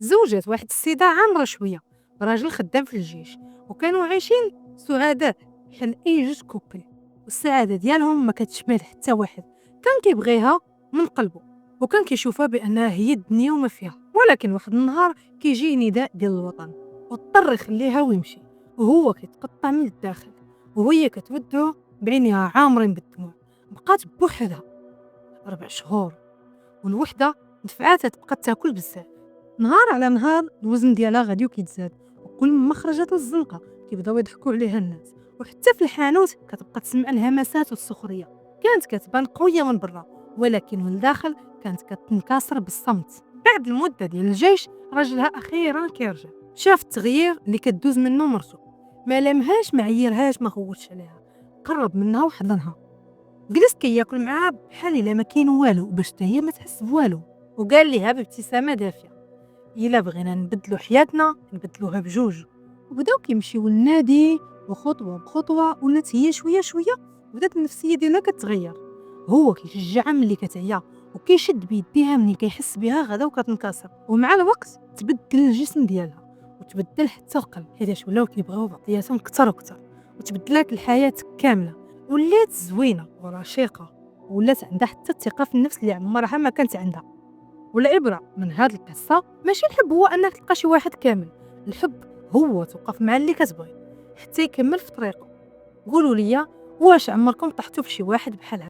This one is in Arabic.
زوجات واحد السيدة عامرة شوية راجل خدام في الجيش، وكانوا عايشين سعداء بحال أي جوج كوبل، والسعادة ديالهم ما كتشمل حتى واحد. كان كيبغيها من قلبه، وكان كيشوفها بأنها هي الدنيا وما فيها. ولكن واحد النهار كيجي نداء ديال الوطن واضطر يخليها ويمشي، وهو كيتقطع من الداخل وهي كتودعو بعينيها عامرين بالدموع. بقات بوحدها 4 شهور، والوحدة دفعاتها تبقى تاكل بزاف. نهار على نهار الوزن ديالها غادي وكيتزاد، وكل ما خرجت للزنقه كيبداو يضحكوا عليها الناس، وحتى في الحانوت كتبقى تسمع الهمسات والسخريه. كانت كتبان قويه من برا، ولكن من الداخل كانت كتنكسر بالصمت. بعد المده ديال الجيش راجلها اخيرا كيرجع، شاف التغيير اللي كدوز منه مرته، ما لامهاش ما عيرهاش ما خوتش عليها، قرب منها وحضنها، جلس كياكل معاها بحال الا ما كاين والو باش حتى هي ما تحس بوالو، وقال ليها بابتسامه دافيه: الا بغينا نبدلو حياتنا نبدلوها بجوج. وبداو كيمشيو للنادي، وخطوه بخطوه ولات هي شويه شويه بدات النفسيه ديالها كتغير. هو كيشجعها ملي كتعيا، وكيشد بيديها ملي كيحس بها غدا وكتنكسر. ومع الوقت تبدل الجسم ديالها، وتبدل حتى القلب، حيت ولاو كيبغيو بعضياتهم اكثر واكثر، وتبدلات الحياه كامله. ولات زوينه ورشيقه، ولات عندها حتى الثقه في النفس اللي عمرها ما كانت عندها. والعبرة من هذه القصة ماشي الحب هو أنك تلقى شي واحد كامل، الحب هو توقف مع اللي كتبغي حتى يكمل في طريقه. قولوا لي، واش عمركم طحتوا في شي واحد بحال هكا؟